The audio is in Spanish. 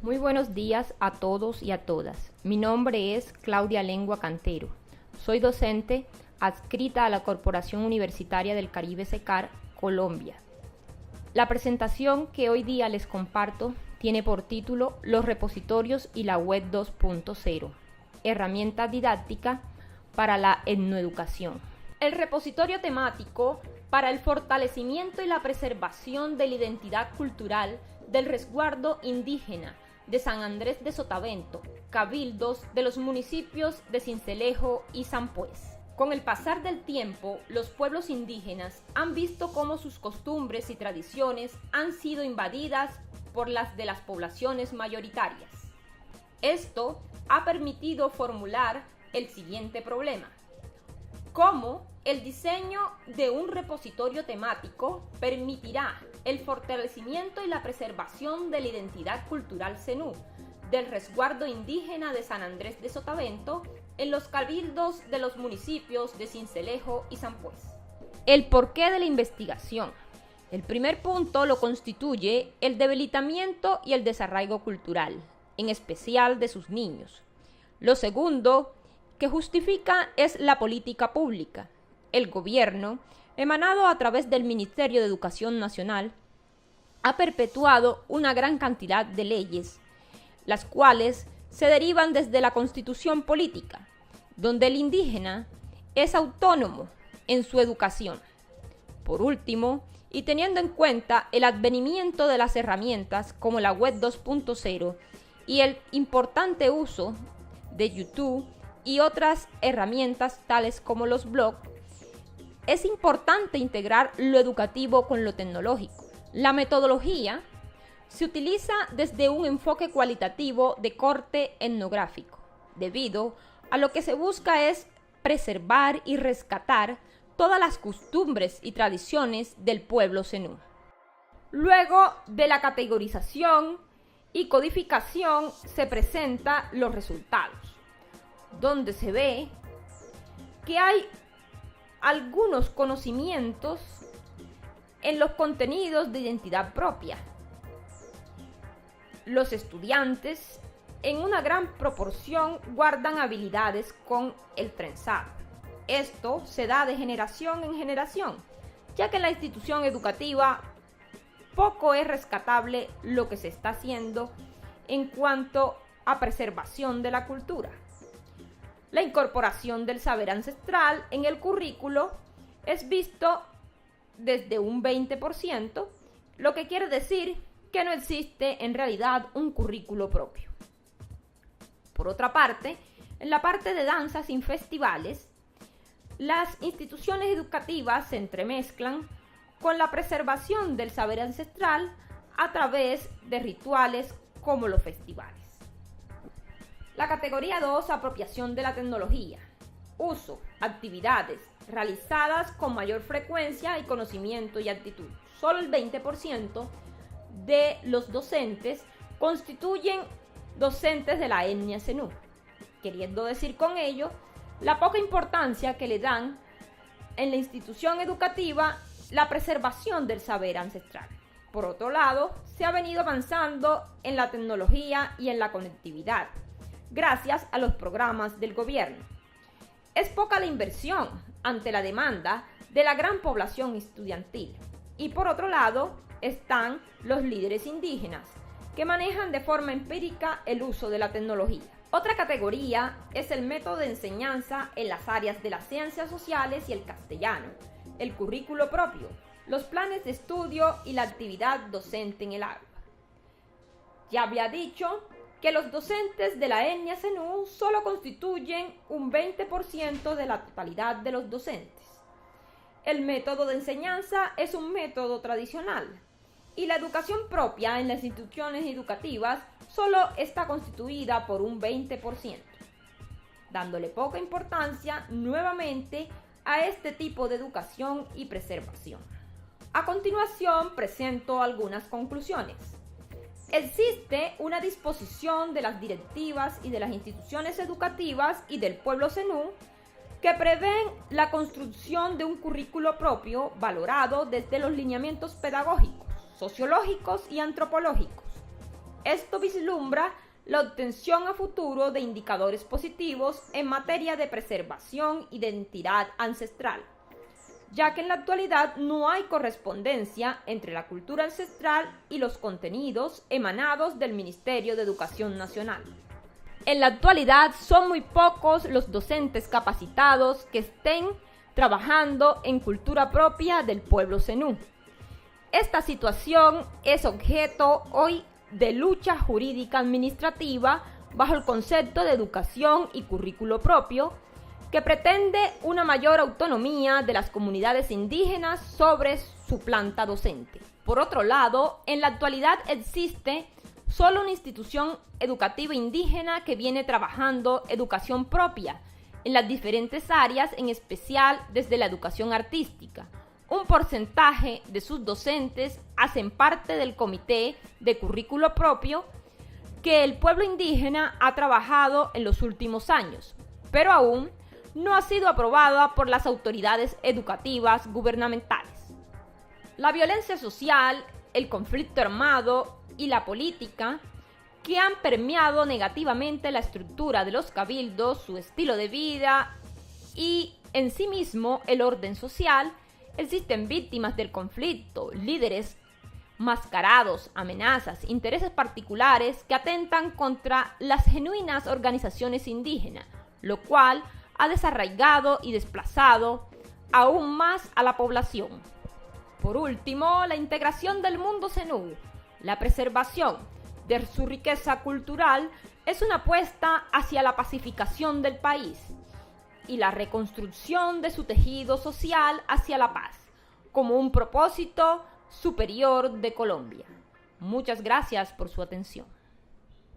Muy buenos días a todos y a todas. Mi nombre es Claudia Lengua Cantero. Soy docente adscrita a la Corporación Universitaria del Caribe SECAR, Colombia. La presentación que hoy día les comparto tiene por título Los repositorios y la web 2.0, herramienta didáctica para la etnoeducación. El repositorio temático para el fortalecimiento y la preservación de la identidad cultural del resguardo indígena de San Andrés de Sotavento, cabildos de los municipios de Sincelejo y San Pues. Con el pasar del tiempo, los pueblos indígenas han visto cómo sus costumbres y tradiciones han sido invadidas por las de las poblaciones mayoritarias. Esto ha permitido formular el siguiente problema: ¿cómo el diseño de un repositorio temático permitirá el fortalecimiento y la preservación de la identidad cultural zenú del resguardo indígena de San Andrés de Sotavento en los cabildos de los municipios de Sincelejo y San Pues? El porqué de la investigación. El primer punto lo constituye el debilitamiento y el desarraigo cultural, en especial de sus niños. Lo segundo que justifica es la política pública. El gobierno, emanado a través del Ministerio de Educación Nacional, ha perpetuado una gran cantidad de leyes, las cuales se derivan desde la Constitución política, donde el indígena es autónomo en su educación. Por último, y teniendo en cuenta el advenimiento de las herramientas como la web 2.0 y el importante uso de YouTube y otras herramientas tales como los blogs, es importante integrar lo educativo con lo tecnológico. La metodología se utiliza desde un enfoque cualitativo de corte etnográfico, debido a lo que se busca es preservar y rescatar todas las costumbres y tradiciones del pueblo zenú. Luego de la categorización y codificación se presentan los resultados, donde se ve que hay algunos conocimientos en los contenidos de identidad propia. Los estudiantes en una gran proporción guardan habilidades con el trenzado. Esto se da de generación en generación, ya que en la institución educativa poco es rescatable lo que se está haciendo en cuanto a preservación de la cultura. La incorporación del saber ancestral en el currículo es visto desde un 20%, lo que quiere decir que no existe en realidad un currículo propio. Por otra parte, en la parte de danzas y festivales, las instituciones educativas se entremezclan con la preservación del saber ancestral a través de rituales como los festivales. La categoría 2, apropiación de la tecnología. Uso, actividades realizadas con mayor frecuencia y conocimiento y actitud. Solo el 20% de los docentes constituyen docentes de la etnia zenú, queriendo decir con ello la poca importancia que le dan en la institución educativa la preservación del saber ancestral. Por otro lado, se ha venido avanzando en la tecnología y en la conectividad, gracias a los programas del gobierno. Es poca la inversión ante la demanda de la gran población estudiantil. Y por otro lado, están los líderes indígenas, que manejan de forma empírica el uso de la tecnología. Otra categoría es el método de enseñanza en las áreas de las ciencias sociales y el castellano, el currículo propio, los planes de estudio y la actividad docente en el aula. Ya había dicho que los docentes de la etnia zenú solo constituyen un 20% de la totalidad de los docentes. El método de enseñanza es un método tradicional y la educación propia en las instituciones educativas solo está constituida por un 20%, dándole poca importancia nuevamente a este tipo de educación y preservación. A continuación presento algunas conclusiones. Existe una disposición de las directivas y de las instituciones educativas y del pueblo zenú que prevén la construcción de un currículo propio valorado desde los lineamientos pedagógicos, sociológicos y antropológicos. Esto vislumbra la obtención a futuro de indicadores positivos en materia de preservación y identidad ancestral, ya que en la actualidad no hay correspondencia entre la cultura ancestral y los contenidos emanados del Ministerio de Educación Nacional. En la actualidad son muy pocos los docentes capacitados que estén trabajando en cultura propia del pueblo zenú. Esta situación es objeto hoy de lucha jurídica administrativa bajo el concepto de educación y currículo propio, que pretende una mayor autonomía de las comunidades indígenas sobre su planta docente. Por otro lado, en la actualidad existe solo una institución educativa indígena que viene trabajando educación propia en las diferentes áreas, en especial desde la educación artística. Un porcentaje de sus docentes hacen parte del comité de currículo propio que el pueblo indígena ha trabajado en los últimos años, pero aún no ha sido aprobada por las autoridades educativas gubernamentales. La violencia social, el conflicto armado y la política, que han permeado negativamente la estructura de los cabildos, su estilo de vida y en sí mismo el orden social. Existen víctimas del conflicto, líderes mascarados, amenazas, intereses particulares que atentan contra las genuinas organizaciones indígenas, lo cual ha desarraigado y desplazado aún más a la población. Por último, la integración del mundo zenú, la preservación de su riqueza cultural es una apuesta hacia la pacificación del país y la reconstrucción de su tejido social hacia la paz, como un propósito superior de Colombia. Muchas gracias por su atención.